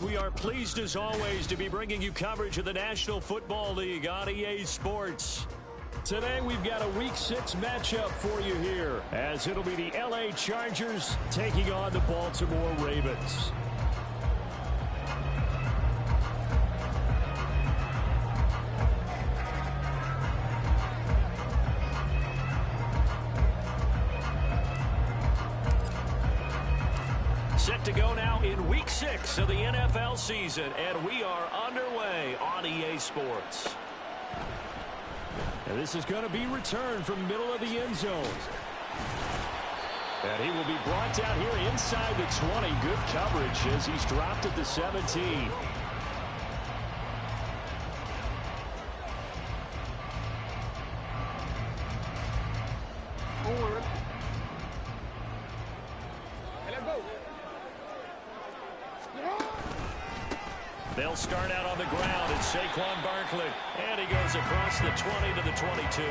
We are pleased as always to be bringing you coverage of the National Football League on EA Sports. Today we've got a Week 6 matchup for you here, as it'll be the LA Chargers taking on the Baltimore Ravens. Set to go now in Week 6 of the NFL season, and we are underway on EA Sports. And this is going to be returned from middle of the end zone. And he will be brought down here inside the 20. Good coverage as he's dropped at the 17. Forward. And let's go. They'll start out on the ground. It's Saquon Barkley. And he goes across the 20 to the 22.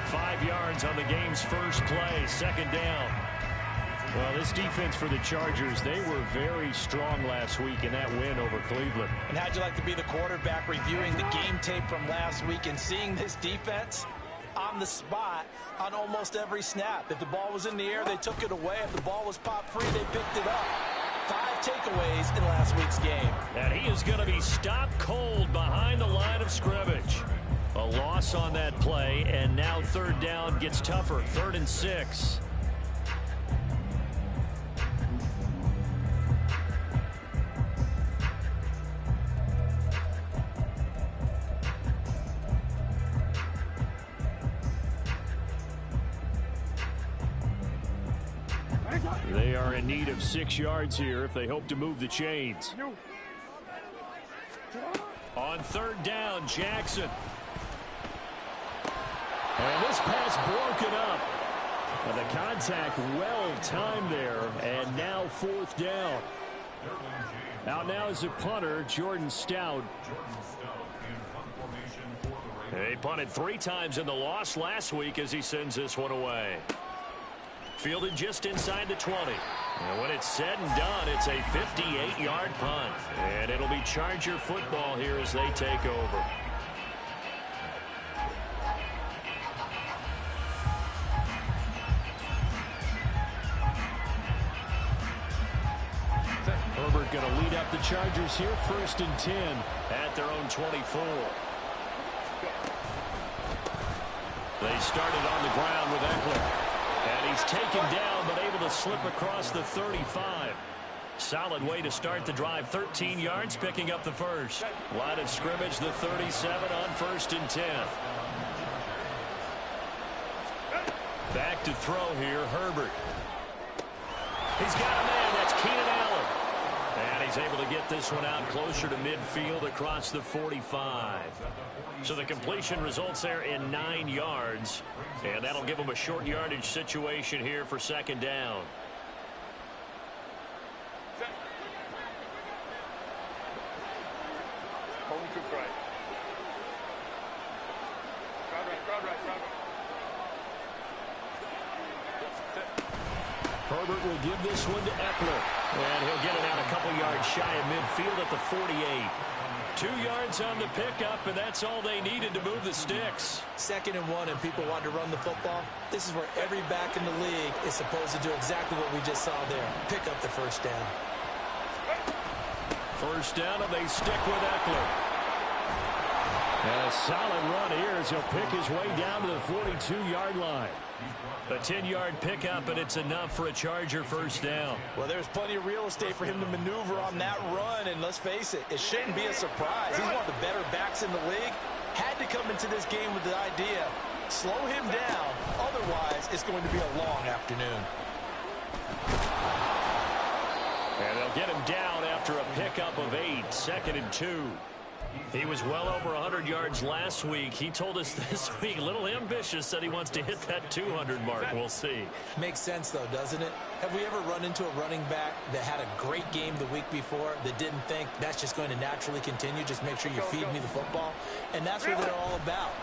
5 yards on the game's first play. Second down. Well, this defense for the Chargers, they were very strong last week in that win over Cleveland. And how'd you like to be the quarterback reviewing the game tape from last week and seeing this defense on the spot on almost every snap? If the ball was in the air, they took it away. If the ball was popped free, they picked it up. 5 takeaways in last week's game. And he is going to be stopped cold behind the line of scrimmage. A loss on that play, and now third down gets tougher. 3rd and 6. They are in need of 6 yards here if they hope to move the chains. On 3rd down, Jackson. And this pass broken up. But the contact well timed there, and now 4th down. Out now is a punter, Jordan Stout. They punted 3 times in the loss last week as he sends this one away. Fielded just inside the 20. And when it's said and done, it's a 58-yard punt. And it'll be Charger football here as they take over. Herbert going to lead up the Chargers here, 1st and 10 at their own 24. They started on the ground with Eckler. And he's taken down, but able to slip across the 35. Solid way to start the drive. 13 yards, picking up the first. Line of scrimmage, the 37 on 1st and 10. Back to throw here, Herbert. He's got a man. That's Keenan Allen. And he's able to get this one out closer to midfield across the 45. So the completion results there in 9 yards. And that'll give them a short yardage situation here for 2nd down. Herbert will give this one to Eckler. And he'll get it out a couple yards shy of midfield at the 48. 2 yards on the pickup, and that's all they needed to move the sticks. 2nd and 1, and people want to run the football. This is where every back in the league is supposed to do exactly what we just saw there. Pick up the 1st down. 1st down, and they stick with Eckler. And a solid run here as he'll pick his way down to the 42-yard line. A 10-yard pickup, and it's enough for a Charger 1st down. Well, there's plenty of real estate for him to maneuver on that run, and let's face it, it shouldn't be a surprise. He's one of the better backs in the league. Had to come into this game with the idea, slow him down, otherwise it's going to be a long afternoon. And they'll get him down after a pickup of 8, 2nd and 2. He was well over 100 yards last week. He told us this week, a little ambitious, said he wants to hit that 200 mark. We'll see. Makes sense, though, doesn't it? Have we ever run into a running back that had a great game the week before that didn't think that's just going to naturally continue? Just make sure you feed me the football. And that's what they're all about.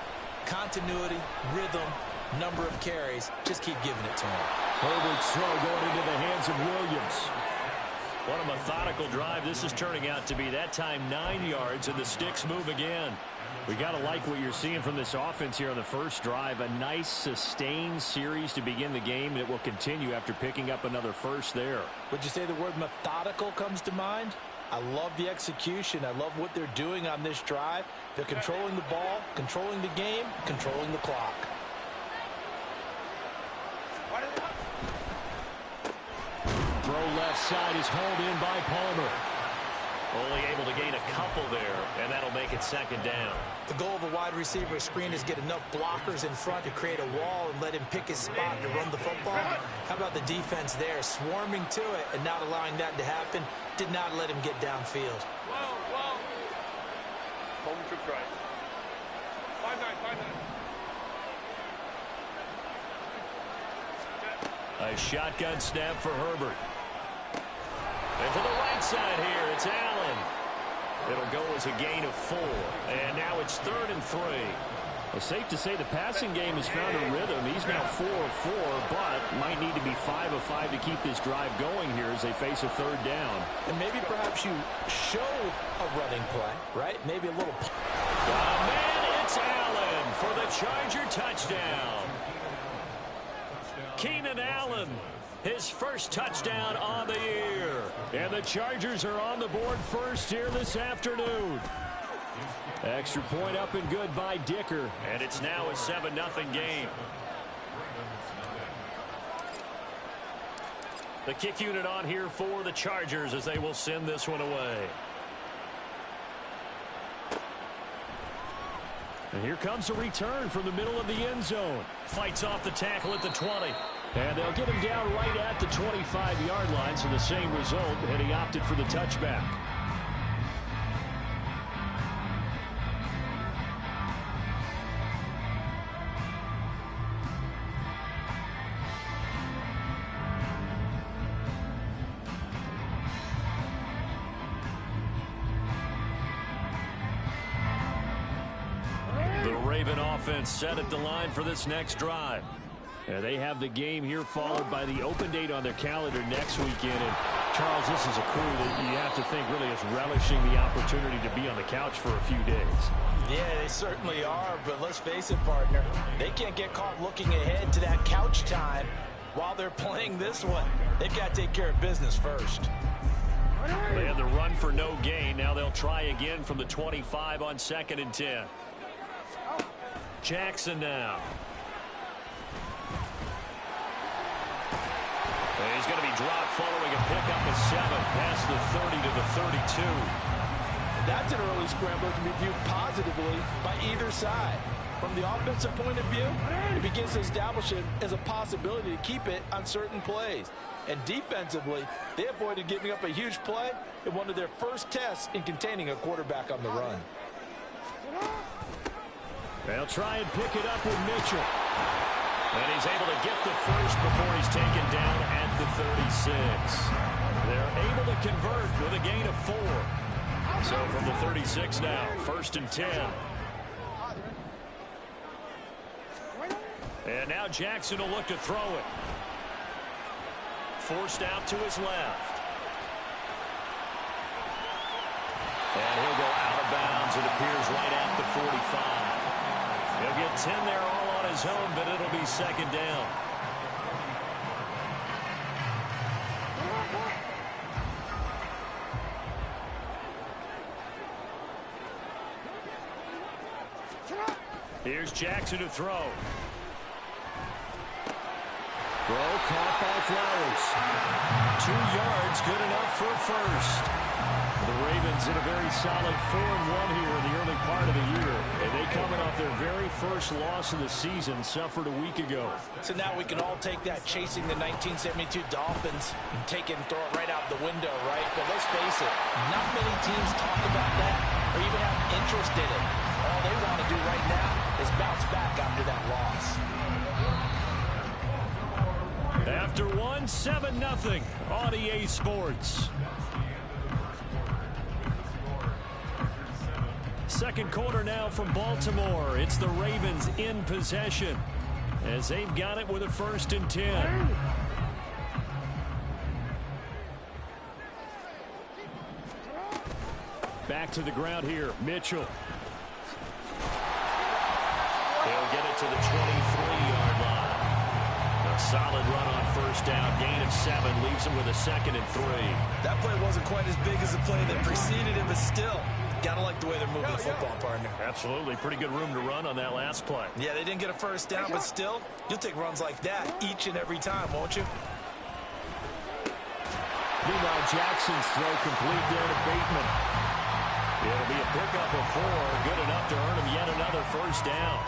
Continuity, rhythm, number of carries. Just keep giving it to him. Herbert's throw going into the hands of Williams. What a methodical drive this is turning out to be. That time 9 yards, and the sticks move again. We got to like what you're seeing from this offense here on the first drive. A nice, sustained series to begin the game, and it will continue after picking up another first there. Would you say the word methodical comes to mind? I love the execution. I love what they're doing on this drive. They're controlling the ball, controlling the game, controlling the clock. Throw left side is hauled in by Palmer. Only able to gain a couple there, and that'll make it second down. The goal of a wide receiver screen is get enough blockers in front to create a wall and let him pick his spot to run the football. How about the defense there, swarming to it and not allowing that to happen? Did not let him get downfield. Whoa. Home to try. 5-9. A shotgun snap for Herbert. And to the right side here, it's Allen. It'll go as a gain of 4. And now it's 3rd and 3. Well, safe to say the passing game has found a rhythm. He's now 4 of 4, but might need to be 5 of 5 to keep this drive going here as they face a 3rd down. And maybe perhaps you show a running play, right? Maybe a little. Man, it's Allen for the Charger touchdown. Keenan Allen, his first touchdown on the year. And the Chargers are on the board first here this afternoon. Extra point up and good by Dicker. And it's now a 7-0 game. The kick unit on here for the Chargers as they will send this one away. And here comes a return from the middle of the end zone. Fights off the tackle at the 20. And they'll get him down right at the 25-yard line, so the same result, and he opted for the touchback. The Raven offense set at the line for this next drive. And they have the game here followed by the open date on their calendar next weekend. And Charles, this is a crew that you have to think really is relishing the opportunity to be on the couch for a few days. Yeah, they certainly are, but let's face it, partner. They can't get caught looking ahead to that couch time while they're playing this one. They've got to take care of business first. They had the run for no gain. Now they'll try again from the 25 on 2nd and 10. Jackson now. He's going to be dropped following a pickup of 7 past the 30 to the 32. That's an early scrambler to be viewed positively by either side. From the offensive point of view, it begins to establish it as a possibility to keep it on certain plays. And defensively, they avoided giving up a huge play in one of their first tests in containing a quarterback on the run. They'll try and pick it up with Mitchell. And he's able to get the first before he's taken down at the 36. They're able to convert with a gain of 4. So from the 36 now, 1st and 10. And now Jackson will look to throw it. Forced out to his left. And he'll go out of bounds. It appears right at the 45. He'll get 10 there all on his own, but it'll be 2nd down. Here's Jackson to throw. Throw caught by Flowers. 2 yards, good enough for a first. The Ravens in a very solid 4-1 here in the early part of the year. And they coming off their very first loss of the season, suffered a week ago. So now we can all take that chasing the 1972 Dolphins and take it and throw it right out the window, right? But let's face it, not many teams talk about that or even have interest in it. All they want to do right now is bounce back after that loss. After one, 7-0 on EA Sports. Second quarter now from Baltimore. It's the Ravens in possession as they've got it with a 1st and 10. to the ground here. Mitchell. He'll get it to the 23-yard line. A solid run on first down. Gain of 7 leaves him with a 2nd and 3. That play wasn't quite as big as the play that preceded it, but still, gotta like the way they're moving the football, partner. Absolutely. Pretty good room to run on that last play. Yeah, they didn't get a first down, but still, you'll take runs like that each and every time, won't you? Meanwhile, Jackson's throw complete there to Bateman. It'll be a pickup of 4. Good enough to earn him yet another first down.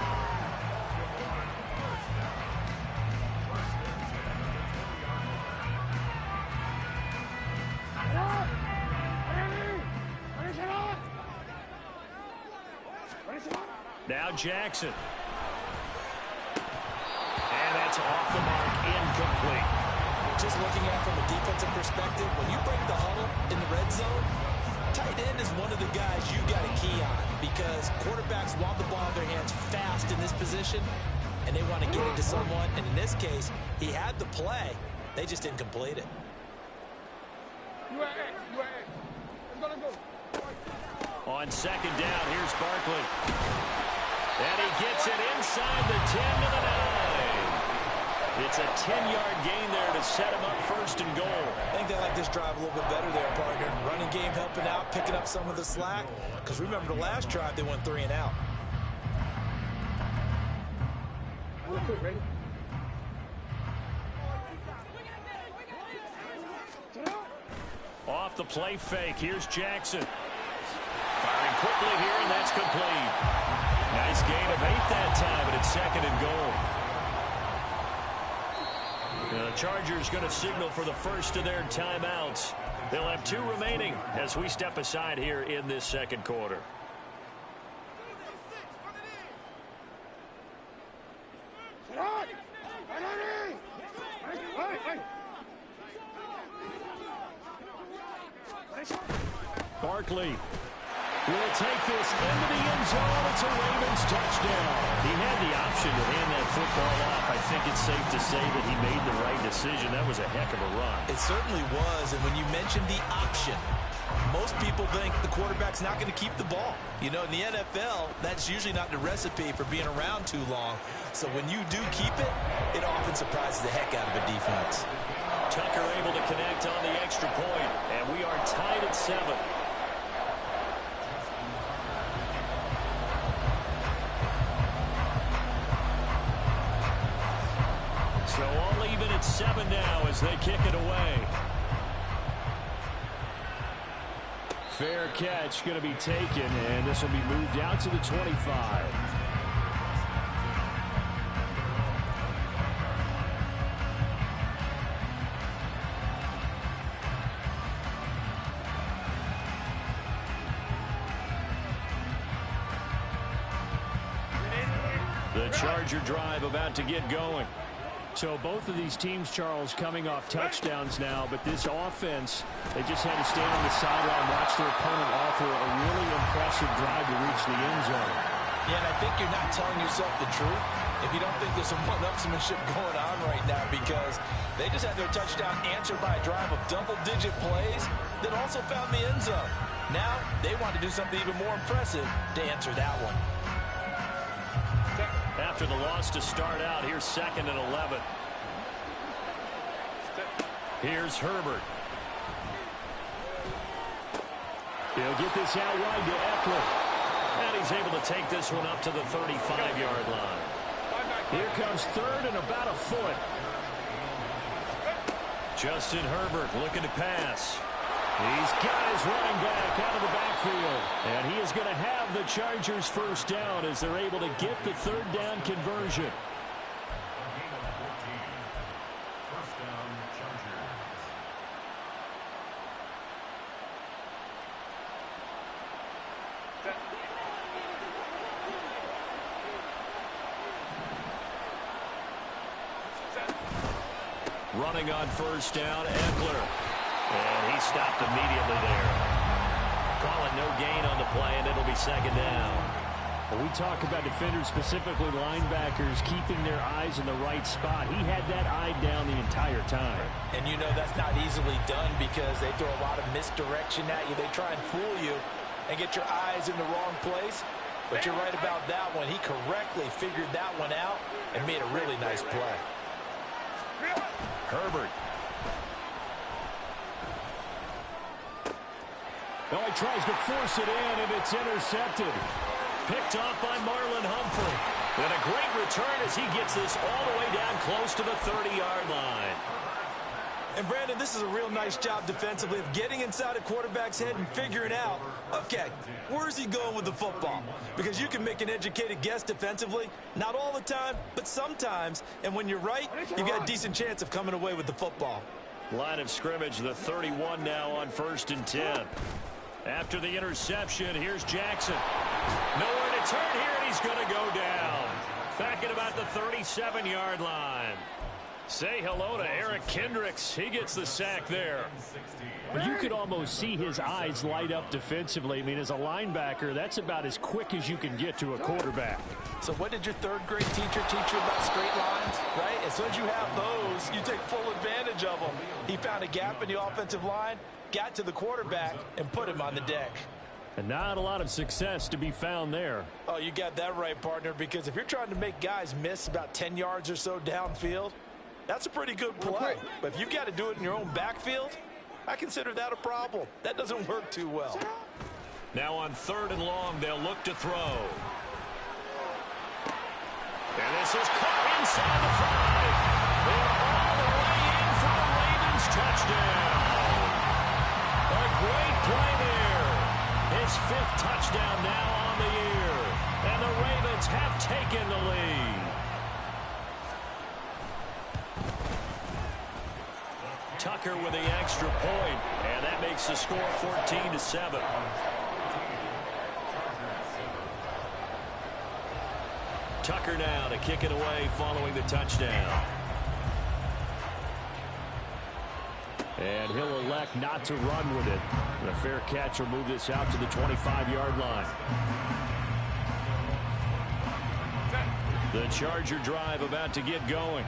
Now Jackson. And that's off the mark, incomplete. Just looking at it from a defensive perspective, when you break the huddle in the red zone, tight end is one of the guys you got to key on because quarterbacks want the ball in their hands fast in this position, and they want to get it to someone. And in this case, he had the play. They just didn't complete it. On second down, here's Barkley. And he gets it inside the 10 to the 9. It's a 10-yard gain there to set him up first and goal. I think they like this drive a little bit better there, partner. Running game helping out, picking up some of the slack. Because remember the last drive, they went 3 and out. Ready? Off the play fake, here's Jackson. Firing quickly here, and that's complete. Nice gain of 8 that time, but it's 2nd and goal. The Chargers going to signal for the first of their timeouts. They'll have 2 remaining as we step aside here in this second quarter. Barkley will take this into the end zone. It's a Ravens touchdown. He had the option to hand that football off. I think it's safe to say that he made the right decision. That was a heck of a run. It certainly was, and when you mentioned the option, most people think the quarterback's not going to keep the ball. You know, in the NFL, that's usually not the recipe for being around too long. So when you do keep it, it often surprises the heck out of a defense. Tucker able to connect on the extra point, and we are tied at 7. So all even at 7 now as they kick it away. Fair catch going to be taken, and this will be moved out to the 25. The Charger drive about to get going. So both of these teams, Charles, coming off touchdowns now, but this offense, they just had to stand on the sideline, watch their opponent offer a really impressive drive to reach the end zone. Yeah, and I think you're not telling yourself the truth if you don't think there's some one-upsmanship going on right now, because they just had their touchdown answered by a drive of double-digit plays that also found the end zone. Now they want to do something even more impressive to answer that one. After the loss to start out, here's 2nd and 11. Here's Herbert. He'll get this out wide to Eckler. And he's able to take this one up to the 35-yard line. Here comes 3rd and about a foot. Justin Herbert looking to pass. He's got his running back out of the backfield. And he is going to have the Chargers first down as they're able to get the 3rd down conversion. Running on first down, Eckler. And he stopped immediately there. Call it no gain on the play, and it'll be 2nd down. When we talk about defenders, specifically linebackers, keeping their eyes in the right spot, he had that eye down the entire time. And you know that's not easily done because they throw a lot of misdirection at you. They try and fool you. and get your eyes in the wrong place. But you're right about that one. He correctly figured that one out and made a really nice play. Herbert. Oh, he tries to force it in, and it's intercepted. Picked off by Marlon Humphrey. And a great return as he gets this all the way down close to the 30-yard line. And, Brandon, this is a real nice job defensively of getting inside a quarterback's head and figuring out, okay, where's he going with the football? Because you can make an educated guess defensively, not all the time, but sometimes. And when you're right, you've got a decent chance of coming away with the football. Line of scrimmage, the 31 now on 1st and 10. After the interception, here's Jackson. Nowhere to turn here, and he's going to go down. Back at about the 37-yard line. Say hello to Eric Kendricks. He gets the sack there. Well, you could almost see his eyes light up defensively. I mean, as a linebacker, that's about as quick as you can get to a quarterback. So what did your third-grade teacher teach you about straight lines, right? As soon as you have those, you take full advantage of them. He found a gap in the offensive line, got to the quarterback, and put him on the deck. And not a lot of success to be found there. Oh, you got that right, partner, because if you're trying to make guys miss about 10 yards or so downfield, that's a pretty good play. But if you've got to do it in your own backfield, I consider that a problem. That doesn't work too well. Now on 3rd and long, they'll look to throw. And this is caught inside the 5. They're all the way in for the Ravens touchdown. A great play there. His 5th touchdown now on the year. And the Ravens have taken the lead. Tucker with the extra point, and that makes the score 14-7. Tucker now to kick it away following the touchdown. And he'll elect not to run with it. The fair catch will move this out to the 25-yard line. The Charger drive about to get going.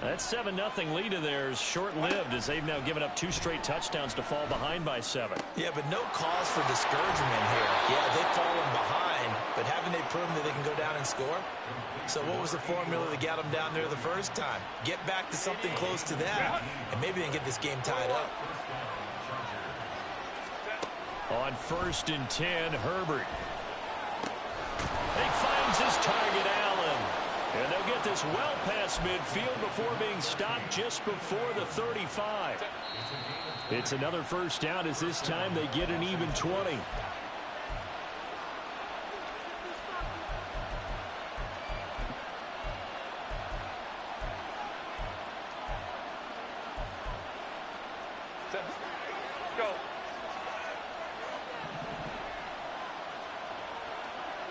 That 7-0 lead of theirs short-lived as they've now given up 2 straight touchdowns to fall behind by 7. Yeah, but no cause for discouragement here. Yeah, they've fallen behind, but haven't they proven that they can go down and score? So what was the formula that got them down there the first time? Get back to something close to that, and maybe they can get this game tied up. On 1st and 10, Herbert. He finds his target, Allen. And they'll get this well past midfield before being stopped just before the 35. It's another first down as this time they get an even 20. Go.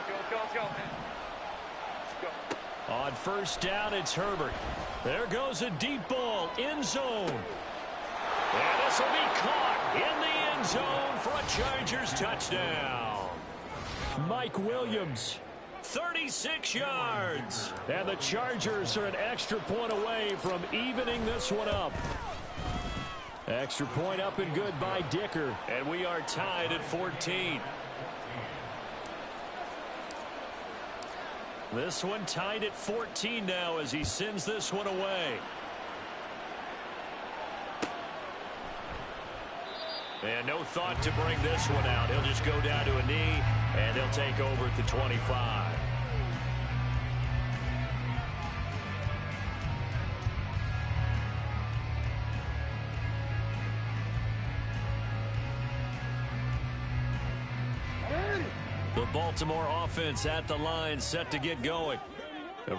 Let's go. On 1st down, it's Herbert. There goes a deep ball, end zone. And this will be caught in the end zone for a Chargers touchdown. Mike Williams. 36 yards. And the Chargers are an extra point away from evening this one up. Extra point up and good by Dicker. And we are tied at 14. This one tied at 14 now as he sends this one away. And no thought to bring this one out. He'll just go down to a knee, and they'll take over at the 25. The Baltimore offense at the line, set to get going.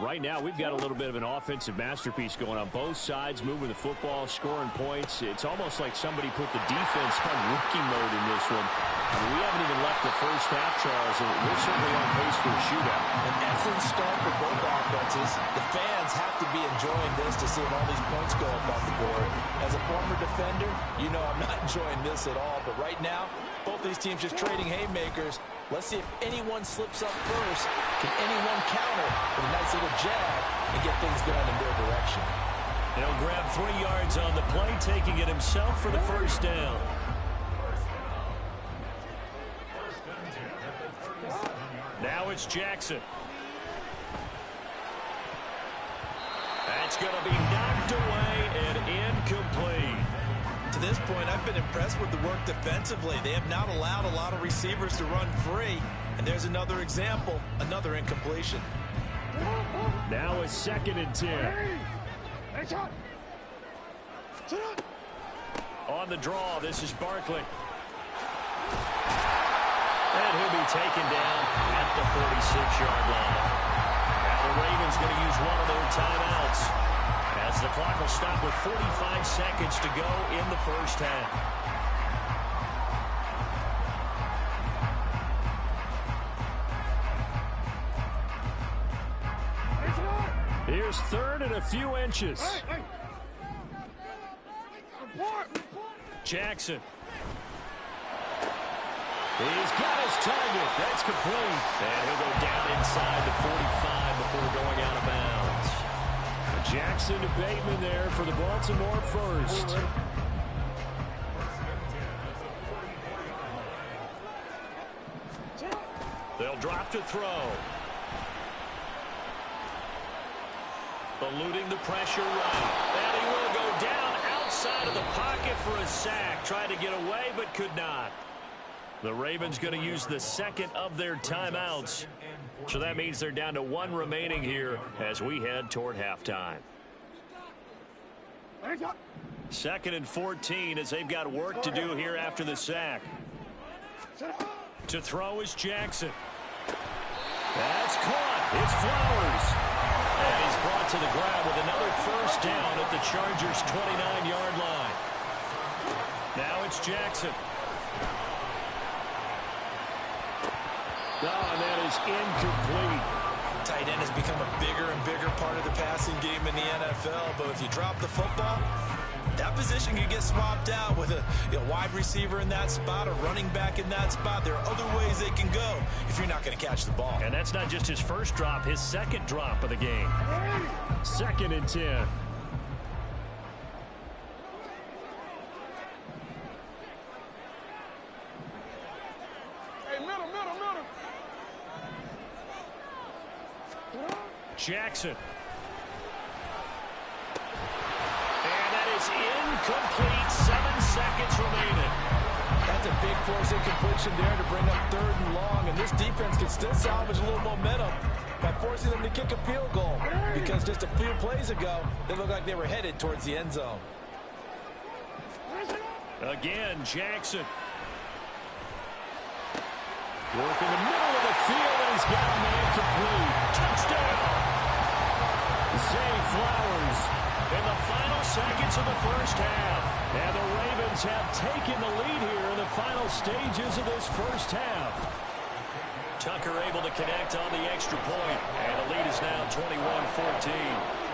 Right now, we've got a little bit of an offensive masterpiece going on both sides, moving the football, scoring points. It's almost like somebody put the defense on rookie mode in this one. I mean, we haven't even left the first half, Charles, and we're certainly on pace for a shootout. An excellent start for both offenses. The fans have to be enjoying this to see all these points go up on the board. As a former defender, you know I'm not enjoying this at all. But right now, both these teams just trading haymakers. Let's see if anyone slips up first. Can anyone counter with a nice little jab and get things going in their direction? He'll grab 3 yards on the play, taking it himself for the first down. it's Jackson. That's going to be knocked away and incomplete. To this point, I've been impressed with the work defensively. They have not allowed a lot of receivers to run free. And there's another example, another incompletion. Now a 2nd and 10. On the draw, this is Barkley. And he'll be taken down at the 46-yard line. Now the Ravens going to use one of their timeouts, as the clock will stop with 45 seconds to go in the first half. Here's 3rd and a few inches. Jackson. He's got his target. That's complete. And he'll go down inside the 45 before going out of bounds. Jackson to Bateman there for the Baltimore first. They'll drop to throw. Eluding the pressure right. And he will go down outside of the pocket for a sack. Tried to get away, but could not. The Ravens going to use the 2nd of their timeouts. So that means they're down to 1 remaining here as we head toward halftime. 2nd and 14 as they've got work to do here after the sack. To throw is Jackson. That's caught. It's Flowers. And he's brought to the ground with another first down at the Chargers' 29-yard line. Now it's Jackson. Oh, and that is incomplete. Tight end has become a bigger and bigger part of the passing game in the NFL, but if you drop the football, that position can get swapped out with a wide receiver in that spot, a running back in that spot. There are other ways they can go if you're not going to catch the ball. And that's not just his first drop, his 2nd drop of the game. 2nd and 10. Jackson. And that is incomplete. 7 seconds remaining. That's a big force incompletion there to bring up 3rd and long. And this defense can still salvage a little momentum by forcing them to kick a field goal. Because just a few plays ago, they looked like they were headed towards the end zone. Again, Jackson. Work in the middle of the field, and he's got a man complete. Touchdown! Zay Flowers. In the final seconds of the first half. And the Ravens have taken the lead here in the final stages of this first half. Tucker able to connect on the extra point. And the lead is now 21-14.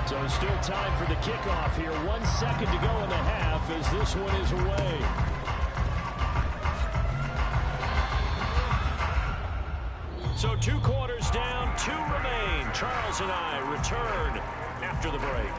So still time for the kickoff here. 1 second to go in the half as this one is away. So 2 quarters down, 2 remain. Charles and I return after the break.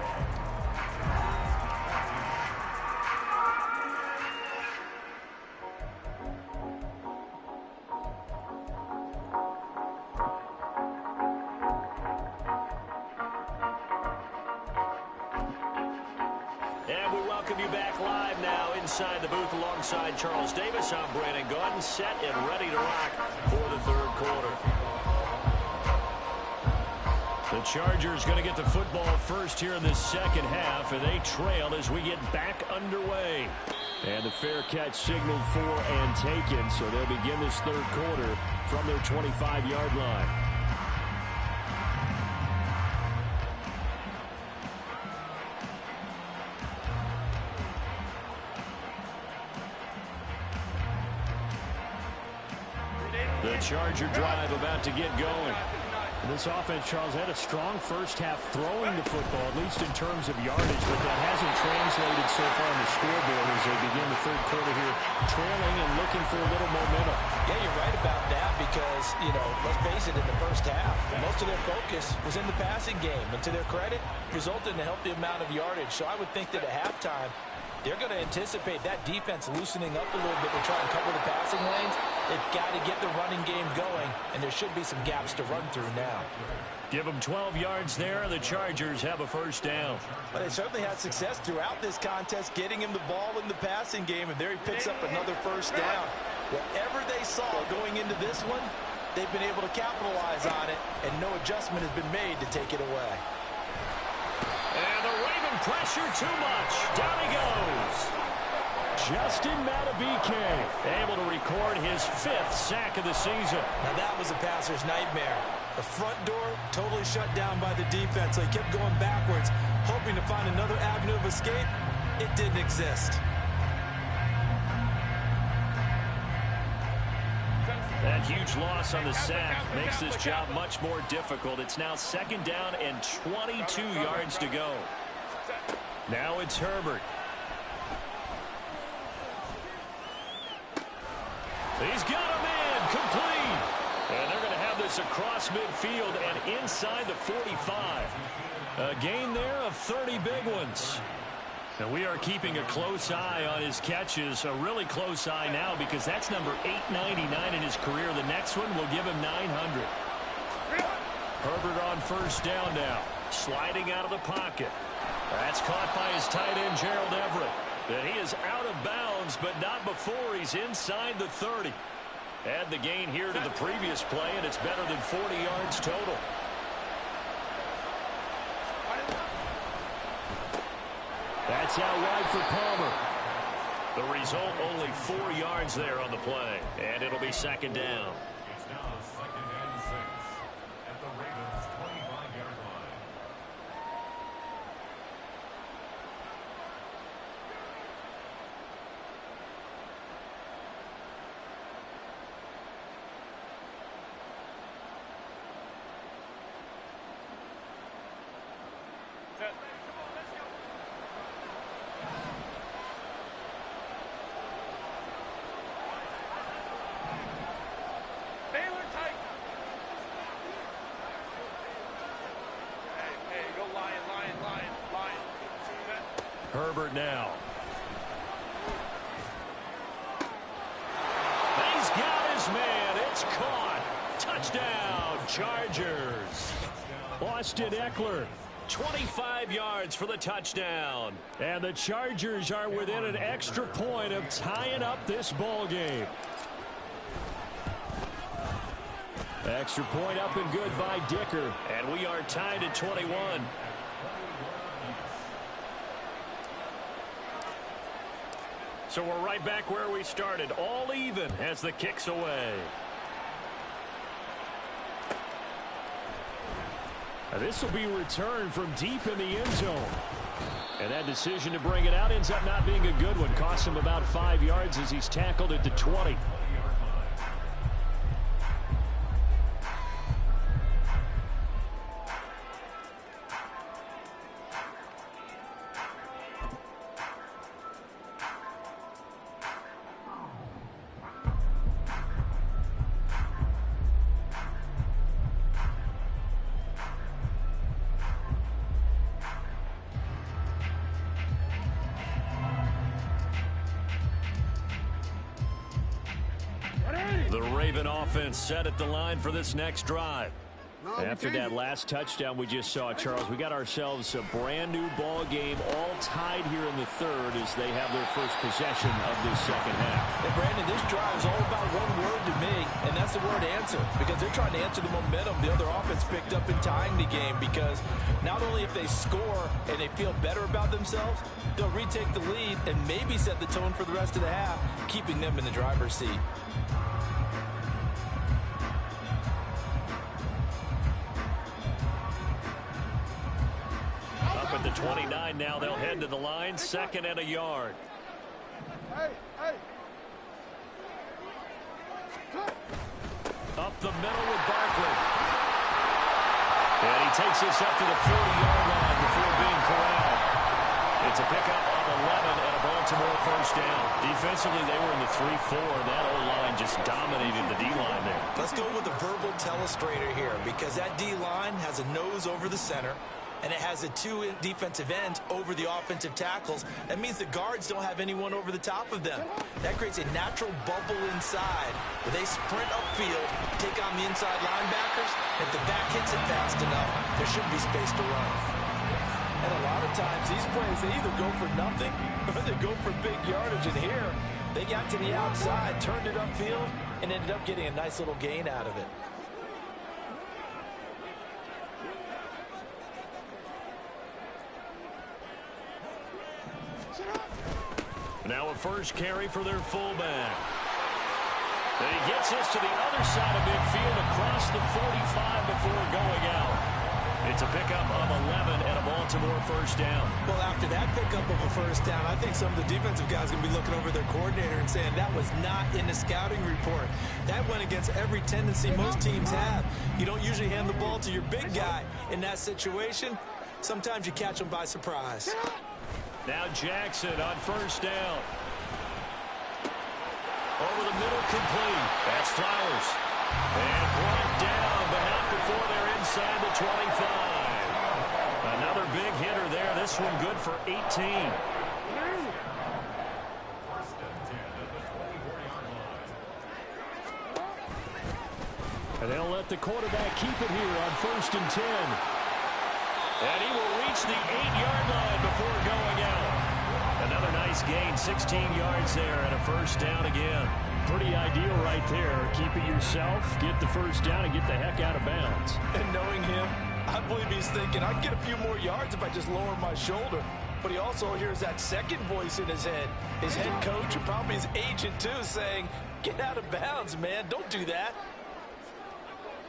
And we welcome you back live now inside the booth alongside Charles Davis. I'm Brandon Gaudin, set and ready to rock for the 3rd quarter. The Chargers going to get the football first here in this 2nd half, and they trail as we get back underway. And the fair catch signaled for and taken, so they'll begin this 3rd quarter from their 25-yard line. The Charger drive about to get going. This offense, Charles, had a strong first half throwing the football, at least in terms of yardage, but that hasn't translated so far on the scoreboard as they begin the third quarter here, trailing and looking for a little momentum. Yeah, you're right about that because, let's face it, in the first half, most of their focus was in the passing game. And to their credit, resulted in a healthy amount of yardage. So I would think that at halftime, they're going to anticipate that defense loosening up a little bit to try and cover the passing lanes. They've got to get the running game going, and there should be some gaps to run through now. Give them 12 yards there. The Chargers have a first down. Well, they certainly had success throughout this contest, getting him the ball in the passing game, and there he picks up another first down. Whatever they saw going into this one, they've been able to capitalize on it, and no adjustment has been made to take it away. And the Raven pressure too much. Down he goes. Justin Madubuike Able to record his 5th sack of the season. Now that was a passer's nightmare. The front door totally shut down by the defense. So he kept going backwards, hoping to find another avenue of escape. It didn't exist. That huge loss on the sack makes this job much more difficult. It's now 2nd down and 22 yards to go. Now it's Herbert. He's got a man complete. And they're going to have this across midfield and inside the 45. A gain there of 30 big ones. And we are keeping a close eye on his catches, a really close eye now because that's number 899 in his career. The next one will give him 900. Herbert on first down now, sliding out of the pocket. That's caught by his tight end, Gerald Everett. And he is out of bounds, but not before he's inside the 30. Add the gain here to the previous play, and it's better than 40 yards total. That's out wide for Palmer. The result, only 4 yards there on the play. And it'll be 2nd down. It's now 2nd and 6 at the Ravens' 25-yard line. Herbert now. He's got his man. It's caught. Touchdown, Chargers. Austin Eckler, 25 yards for the touchdown. And the Chargers are within an extra point of tying up this ball game. Extra point up and good by Dicker. And we are tied at 21. So we're right back where we started, all even as the kick's away. This will be returned from deep in the end zone. And that decision to bring it out ends up not being a good one. Costs him about 5 yards as he's tackled at the 20. The Raven offense set at the line for this next drive. After that last touchdown we just saw, Charles, we got ourselves a brand new ball game, all tied here in the third as they have their first possession of this second half. And Brandon, this drive is all about one word to me, and that's the word answer, because they're trying to answer the momentum the other offense picked up in tying the game, because not only if they score and they feel better about themselves, they'll retake the lead and maybe set the tone for the rest of the half, keeping them in the driver's seat. At the 29 now, they'll head to the line, 2nd and a yard. Up the middle with Barkley. And he takes this up to the 40-yard line before being corralled. It's a pickup of 11 and a Baltimore first down. Defensively, they were in the 3-4. That O-line just dominated the D-line there. Let's go with a verbal telestrator here because that D-line has a nose over the center, and it has a two defensive ends over the offensive tackles. That means the guards don't have anyone over the top of them. That creates a natural bubble inside where they sprint upfield, take on the inside linebackers. If the back hits it fast enough, there should be space to run. And a lot of times these plays, they either go for nothing or they go for big yardage. And here, they got to the outside, turned it upfield, and ended up getting a nice little gain out of it. Now a first carry for their fullback. And he gets this to the other side of midfield across the 45 before going out. It's a pickup of 11 and a Baltimore first down. Well, after that pickup of a first down, I think some of the defensive guys are going to be looking over their coordinator and saying that was not in the scouting report. That went against every tendency most teams have. You don't usually hand the ball to your big guy in that situation. Sometimes you catch them by surprise. Now Jackson on first down. Over the middle, complete. That's Flowers. And brought down, but not before they're inside the 25. Another big hitter there. This one good for 18. First and 10 at the 24-yard line. And they'll let the quarterback keep it here on first and 10. And he will reach the 8-yard line before going out. Another nice gain, 16 yards there, and a first down again. Pretty ideal right there. Keep it yourself, get the first down, and get the heck out of bounds. And knowing him, I believe he's thinking, I can get a few more yards if I just lower my shoulder. But he also hears that second voice in his head. His head coach and probably his agent, too, saying, get out of bounds, man. Don't do that.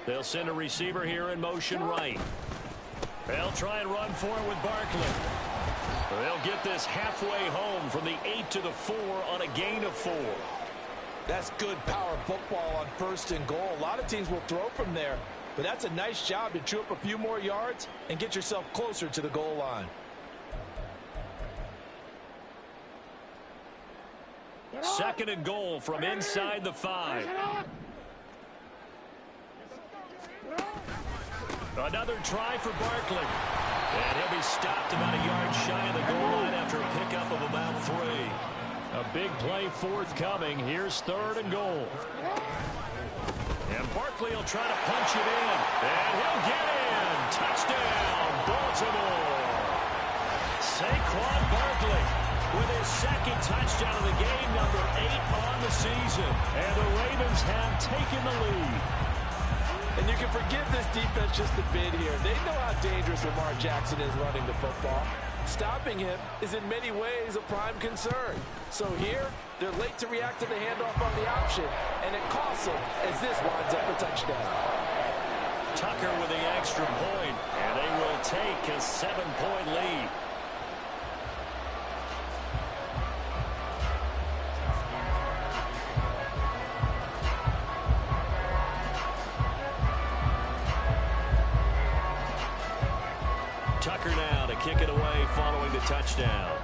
They'll send a receiver here in motion right. They'll try and run for it with Barkley. They'll get this halfway home from the 8 to the 4 on a gain of 4. That's good power football on first and goal. A lot of teams will throw from there, but that's a nice job to chew up a few more yards and get yourself closer to the goal line. Second and goal from inside the 5. Another try for Barkley. And he'll be stopped about a yard shy of the goal line after a pickup of about 3. A big play forthcoming. Here's third and goal. And Barkley will try to punch it in. And he'll get in. Touchdown, Baltimore. Saquon Barkley with his second touchdown of the game, number 8 on the season. And the Ravens have taken the lead. And you can forgive this defense just a bit here. They know how dangerous Lamar Jackson is running the football. Stopping him is in many ways a prime concern. So here, they're late to react to the handoff on the option, and it costs them as this winds up a touchdown. Tucker with the extra point, and they will take a 7-point lead. Tucker now to kick it away following the touchdown.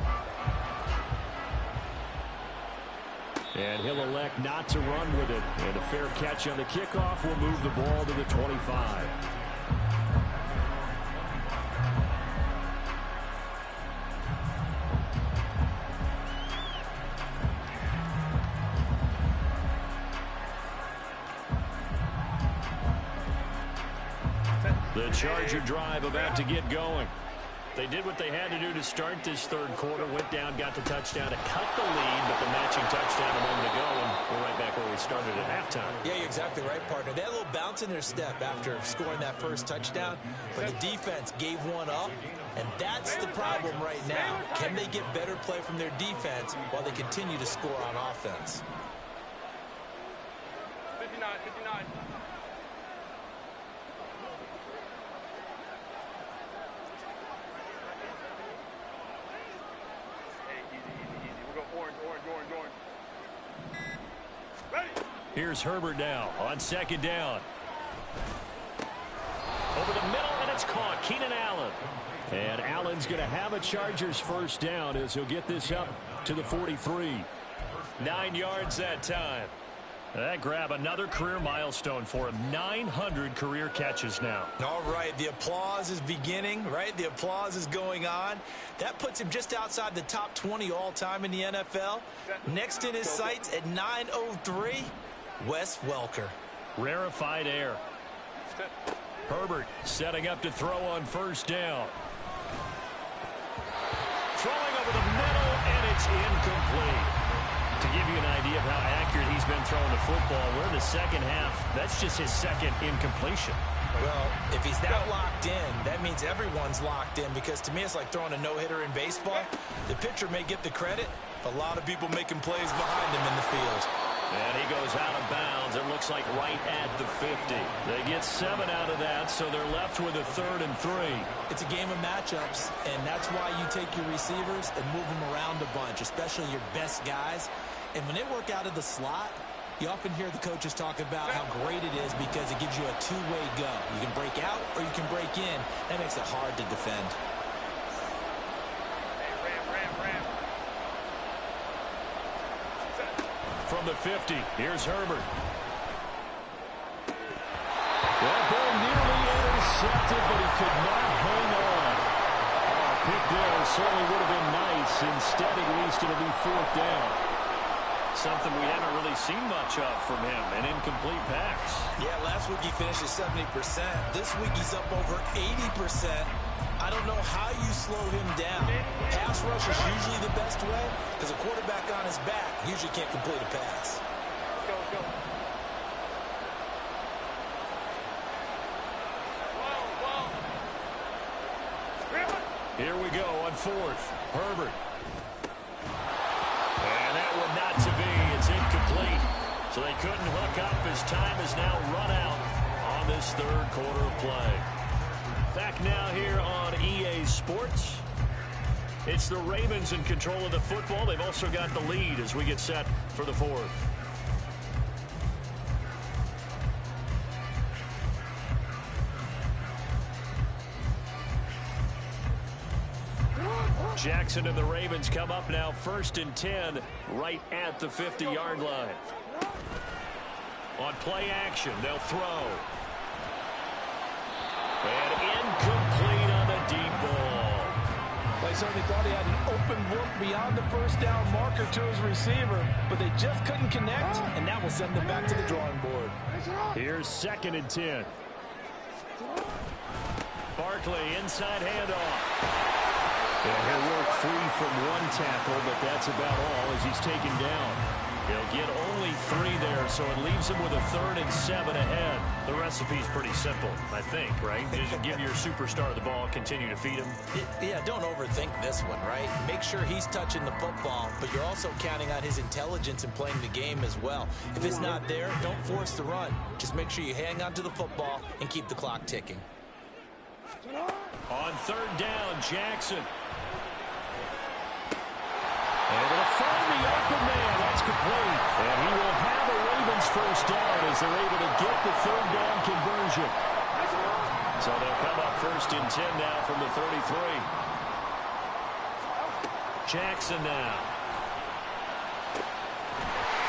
And he'll elect not to run with it. And a fair catch on the kickoff will move the ball to the 25. The Charger drive about to get going. They did what they had to do to start this third quarter. Went down, got the touchdown to cut the lead, but the matching touchdown a moment ago, and we're right back where we started at halftime. Yeah, you're exactly right, partner. They had a little bounce in their step after scoring that first touchdown, but the defense gave one up, and that's the problem right now. Can they get better play from their defense while they continue to score on offense? 59, 59. Ready? Here's Herbert now on second down. Over the middle, and it's It's caught. Keenan Allen. And Allen's going to have a Chargers first down as he'll get this up to the 43. 9 yards that time. That grab another career milestone for him. 900 career catches now. All right, the applause is beginning, right? The applause is going on. That puts him just outside the top 20 all-time in the NFL. Next in his sights at 9:03, Wes Welker. Rarefied air. Herbert setting up to throw on first down. Throwing over the middle, and it's incomplete. To give you an idea of how accurate he's been throwing the football, we're in the second half. That's just his second incompletion. Well, if he's that locked in, that means everyone's locked in, because to me it's like throwing a no-hitter in baseball. The pitcher may get the credit. A lot of people making plays behind him in the field. And he goes out of bounds. It looks like right at the 50. They get 7 out of that, so they're left with a 3rd and 3. It's a game of matchups, and that's why you take your receivers and move them around a bunch, especially your best guys. And when they work out of the slot, you often hear the coaches talk about how great it is because it gives you a two-way go. You can break out or you can break in. That makes it hard to defend. Ram. From the 50, here's Herbert. That ball nearly intercepted, but he could not hang on. Pick there certainly would have been nice. Instead, at least it'll be 4th down. Something we haven't really seen much of from him, an incomplete pass. Yeah, last week he finished at 70%. This week he's up over 80%. I don't know how you slow him down. Pass rush is usually the best way, because a quarterback on his back usually can't complete a pass. Let's go. Here we go on 4th. Herbert. And that one not to be. It's incomplete. So they couldn't hook up as time is now run out on this 3rd quarter of play. Back now here on EA Sports. It's the Ravens in control of the football. They've also got the lead as we get set for the 4th. Jackson and the Ravens come up now 1st and 10 right at the 50-yard line. On play action, they'll throw. And incomplete on the deep ball. They certainly thought he had an open look beyond the first down marker to his receiver, but they just couldn't connect, and that will send them back to the drawing board. Here's 2nd and 10. Barkley, inside handoff. And he'll work free from one tackle, but that's about all as he's taken down. He'll get only 3 there, so it leaves him with a 3rd and 7 ahead. The recipe's pretty simple, I think, right? Just give your superstar the ball, continue to feed him. Yeah, don't overthink this one, right? Make sure he's touching the football, but you're also counting on his intelligence in playing the game as well. If it's not there, don't force the run. Just make sure you hang on to the football and keep the clock ticking. On 3rd down, Jackson. Able to find the open man. That's complete. And he will have a Ravens first down as they're able to get the 3rd down conversion. So they'll come up 1st and 10 now from the 33. Jackson now.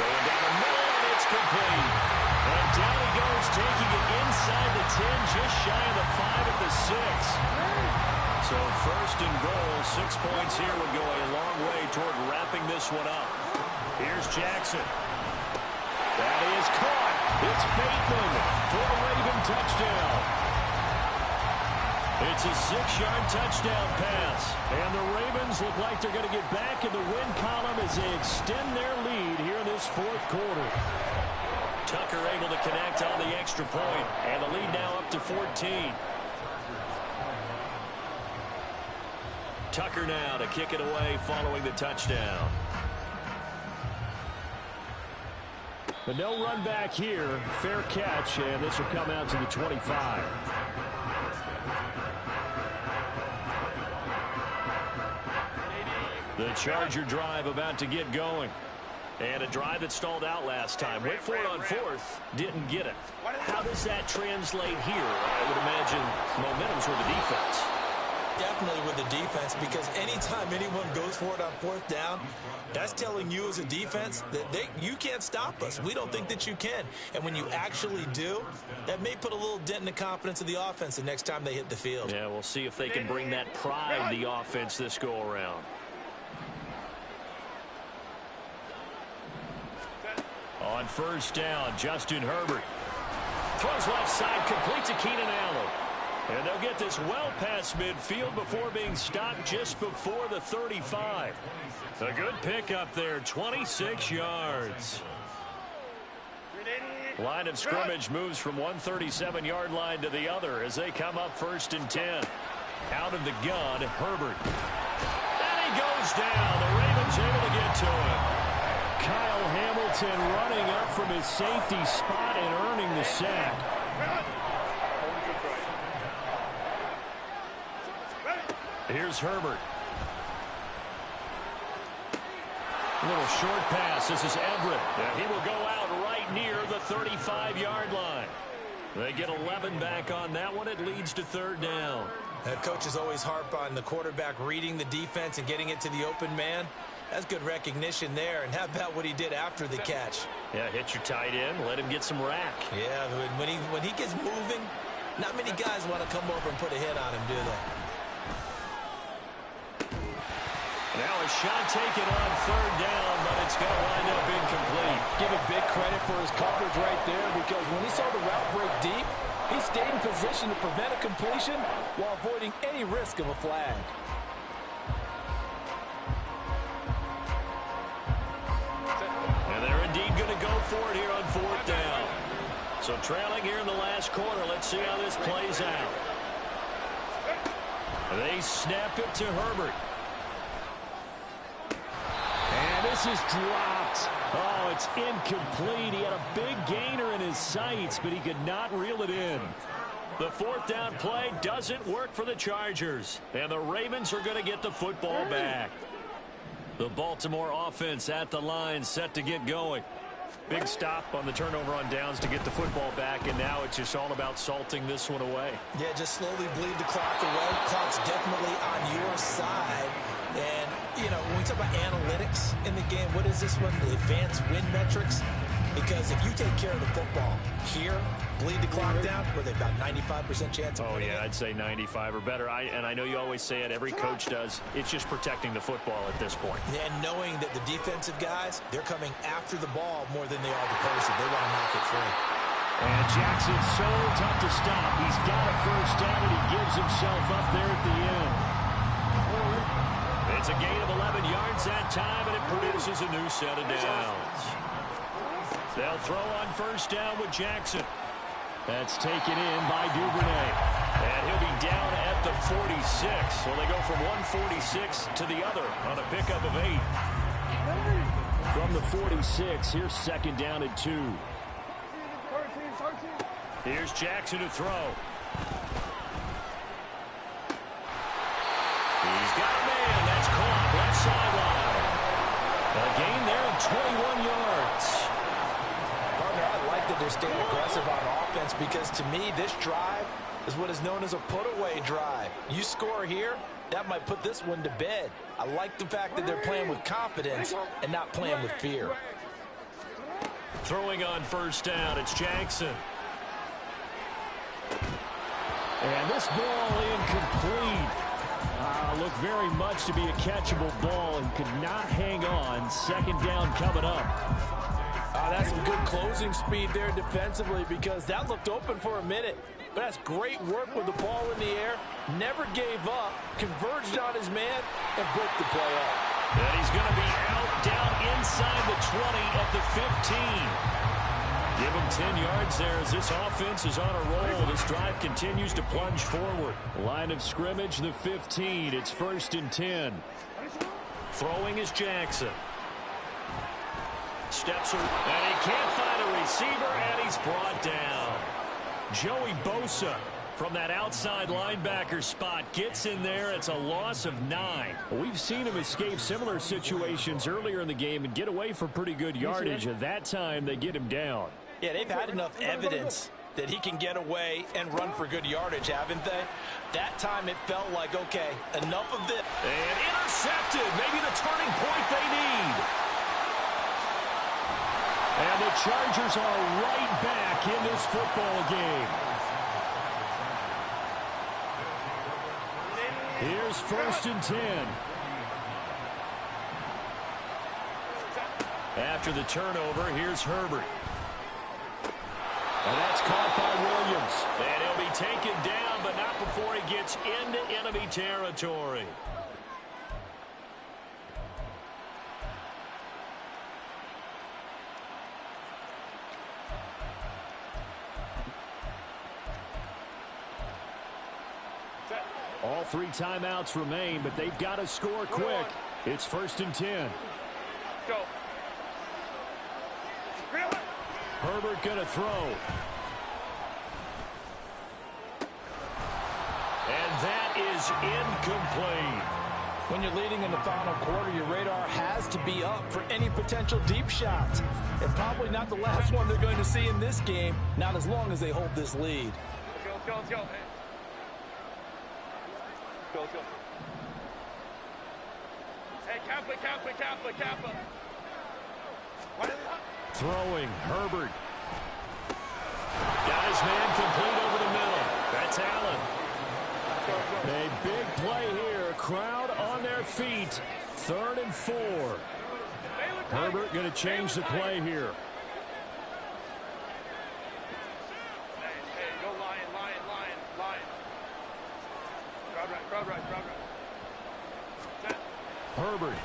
Going down the middle, and it's complete. And down he goes, taking it inside the 10, just shy of the 5 at the 6. So 1st and goal, 6 points here would go a long way toward wrapping this one up. Here's Jackson. That is caught. It's Bateman for a Raven touchdown. It's a 6-yard touchdown pass. And the Ravens look like they're going to get back in the win column as they extend their lead here in this 4th quarter. Tucker able to connect on the extra point, and the lead now up to 14. Tucker now to kick it away following the touchdown. But no run back here. Fair catch, and this will come out to the 25. The Charger drive about to get going. And a drive that stalled out last time. Went for it on fourth, didn't get it. How does that translate here? I would imagine momentum's with the defense. Definitely with the defense, because anytime anyone goes for it on fourth down, that's telling you as a defense that you can't stop us. We don't think that you can. And when you actually do, that may put a little dent in the confidence of the offense the next time they hit the field. Yeah, we'll see if they can bring that pride the offense this go around. On first down, Justin Herbert throws left side, complete to Keenan Allen. And they'll get this well past midfield before being stopped just before the 35. A good pickup there, 26 yards. Line of scrimmage moves from one 37-yard line to the other as they come up first and 10. Out of the gun, Herbert. And he goes down. The Ravens able to get to him. Kyle Hamilton running up from his safety spot and earning the sack. Here's Herbert. A little short pass. This is Everett. And he will go out right near the 35-yard line. They get 11 back on that one. It leads to third down. Coaches always harp on the quarterback reading the defense and getting it to the open man. That's good recognition there. And how about what he did after the catch? Yeah, hit your tight end. Let him get some rack. Yeah, when he gets moving, not many guys want to come over and put a hit on him, do they? Now a shot taken on third down, but it's going to wind up incomplete. Give it big credit for his coverage right there, because when he saw the route break deep, he stayed in position to prevent a completion while avoiding any risk of a flag. And they're indeed going to go for it here on fourth down. So trailing here in the last quarter. Let's see how this plays out. They snap it to Herbert. And this is dropped. Oh, it's incomplete. He had a big gainer in his sights, but he could not reel it in. The fourth down play doesn't work for the Chargers. And the Ravens are going to get the football back. The Baltimore offense at the line, set to get going. Big stop on the turnover on downs to get the football back, and now it's just all about salting this one away. Yeah, just slowly bleed the clock away. Clock's definitely on your side. And, you know, when we talk about analytics in the game, what is this one? The advanced win metrics? Because if you take care of the football here, bleed the clock down, where they've got 95% chance of winning. Oh, yeah, I'd say 95 or better. And I know you always say it, every coach does. It's just protecting the football at this point. And knowing that the defensive guys, they're coming after the ball more than they are the person. They want to knock it free. And Jackson's so tough to stop. He's got a first down, and he gives himself up there at the end. It's a gain of 11 yards that time, and it produces a new set of downs. They'll throw on first down with Jackson. That's taken in by Duvernay. And he'll be down at the 46. So they go from 146 to the other on a pickup of 8. From the 46, here's second down at 2. Here's Jackson to throw. He's got a man. That's caught left sideline. A gain there of 21 yards. Partner, I like that they're staying aggressive on offense, because to me, this drive is what is known as a put-away drive. You score here, that might put this one to bed. I like the fact that they're playing with confidence and not playing with fear. Throwing on first down, it's Jackson. And this ball incomplete. Looked very much to be a catchable ball and could not hang on. Second down coming up. That's some good closing speed there defensively, because that looked open for a minute. But that's great work with the ball in the air. Never gave up, converged on his man, and broke the play up. And he's going to be out down inside the 20 at the 15. Give him 10 yards there as this offense is on a roll. This drive continues to plunge forward. Line of scrimmage, the 15. It's first and 10. Throwing is Jackson. Steps and he can't find a receiver, and he's brought down. Joey Bosa from that outside linebacker spot. Gets in there. It's a loss of 9. We've seen him escape similar situations earlier in the game and get away for pretty good yardage. At that time, they get him down. Yeah, they've had enough evidence that he can get away and run for good yardage, haven't they? That time it felt like, okay, enough of this. And intercepted. Maybe the turning point they need. And the Chargers are right back in this football game. Here's 1st and 10. After the turnover, here's Herbert. And that's caught by Williams. And he'll be taken down, but not before he gets into enemy territory. All 3 timeouts remain, but they've got to score quick. It's 1st and 10. Go. Herbert going to throw. And that is incomplete. When you're leading in the final quarter, your radar has to be up for any potential deep shots. And probably not the last one they're going to see in this game, not as long as they hold this lead. Let's go, let's go, let's go. Go, let's go. Hey, Kappa. Throwing, Herbert. Got his man complete over the middle. That's Allen. A big play here. Crowd on their feet. 3rd and 4. Herbert going to change the play here. Hey, go Lion. Crowd right. Herbert.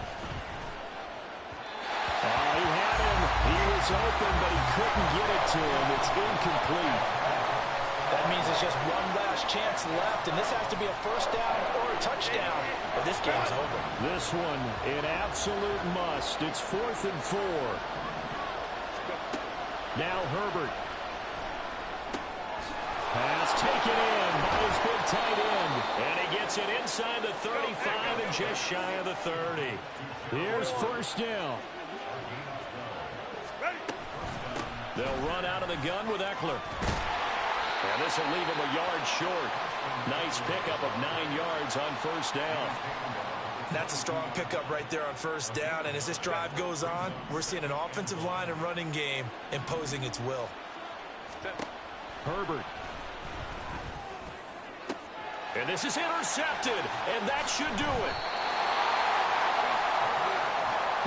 He had him. He was open, but he couldn't get it to him. It's incomplete. That means there's just one last chance left, and this has to be a 1st down or a touchdown, or this game's over. This one, an absolute must. It's 4th and 4. Now Herbert. Pass taken in by his big tight end. And he gets it inside the 35 and just shy of the 30. Here's 1st down. They'll run out of the gun with Eckler. And this will leave him a yard short. Nice pickup of 9 yards on 1st down. That's a strong pickup right there on 1st down. And as this drive goes on, we're seeing an offensive line and running game imposing its will. Herbert. And this is intercepted, and that should do it.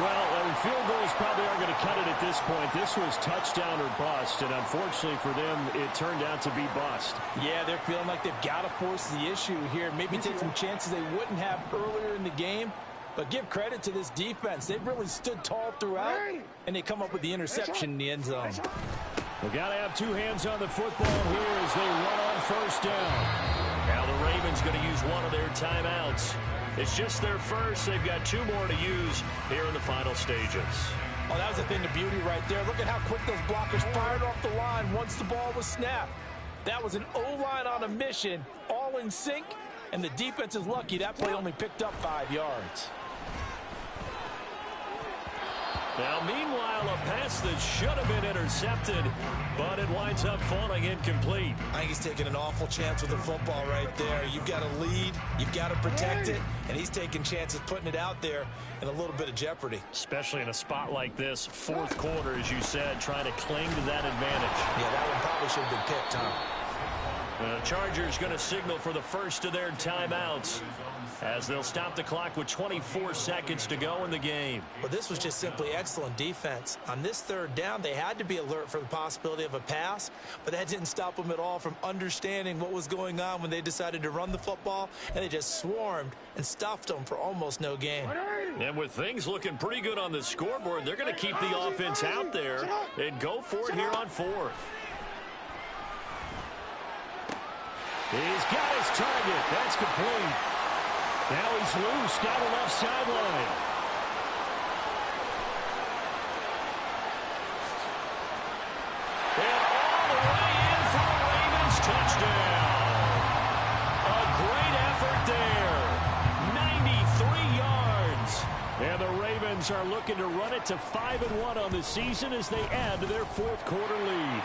Well, field goals probably aren't going to cut it at this point. This was touchdown or bust, and unfortunately for them, it turned out to be bust. Yeah, they're feeling like they've got to force the issue here. Maybe take some chances they wouldn't have earlier in the game. But give credit to this defense. They've really stood tall throughout, and they come up with the interception in the end zone. We've got to have 2 hands on the football here as they run on 1st down. Now the Ravens going to use one of their timeouts. It's just their first. They've got 2 more to use here in the final stages. Oh, that was a thing of beauty right there. Look at how quick those blockers fired off the line once the ball was snapped. That was an O-line on a mission, all in sync, and the defense is lucky that play only picked up 5 yards. Now, meanwhile, a pass that should have been intercepted, but it winds up falling incomplete. I think he's taking an awful chance with the football right there. You've got to lead, you've got to protect it, and he's taking chances putting it out there in a little bit of jeopardy. Especially in a spot like this, 4th quarter, as you said, trying to cling to that advantage. Yeah, that one probably should have been picked, huh? The Chargers going to signal for the first of their timeouts as they'll stop the clock with 24 seconds to go in the game. But this was just simply excellent defense. On this 3rd down, they had to be alert for the possibility of a pass, but that didn't stop them at all from understanding what was going on when they decided to run the football, and they just swarmed and stuffed them for almost no gain. And with things looking pretty good on the scoreboard, they're going to keep the offense out there and go for it here on 4th. He's got his target. That's complete. Now he's loose down the left sideline. And all the way in for the Ravens touchdown. Ravens are looking to run it to 5-1 on the season as they add to their fourth quarter lead.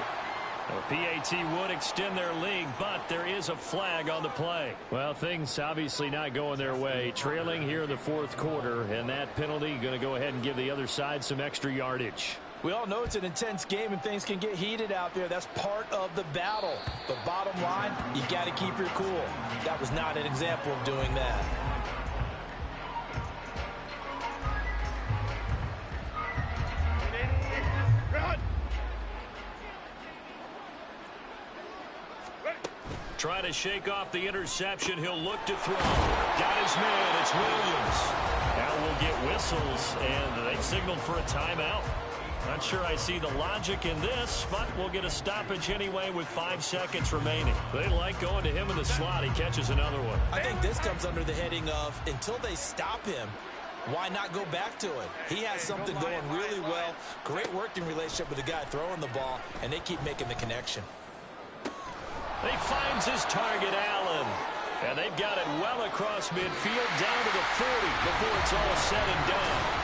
Well, PAT would extend their lead, but there is a flag on the play. Well, things obviously not going their way. Trailing here in the fourth quarter, and that penalty going to go ahead and give the other side some extra yardage. We all know it's an intense game and things can get heated out there. That's part of the battle. But bottom line, you got to keep your cool. That was not an example of doing that. Run! Trying to shake off the interception. He'll look to throw. Got his man. It's Williams. Now we'll get whistles, and they signaled for a timeout. Not sure I see the logic in this, but we'll get a stoppage anyway with 5 seconds remaining. They like going to him in the slot. He catches another one. I think this comes under the heading of until they stop him, why not go back to it? He has something going really well. Great working relationship with the guy throwing the ball, and they keep making the connection. He finds his target, Allen. And they've got it well across midfield, down to the 40 before it's all said and done.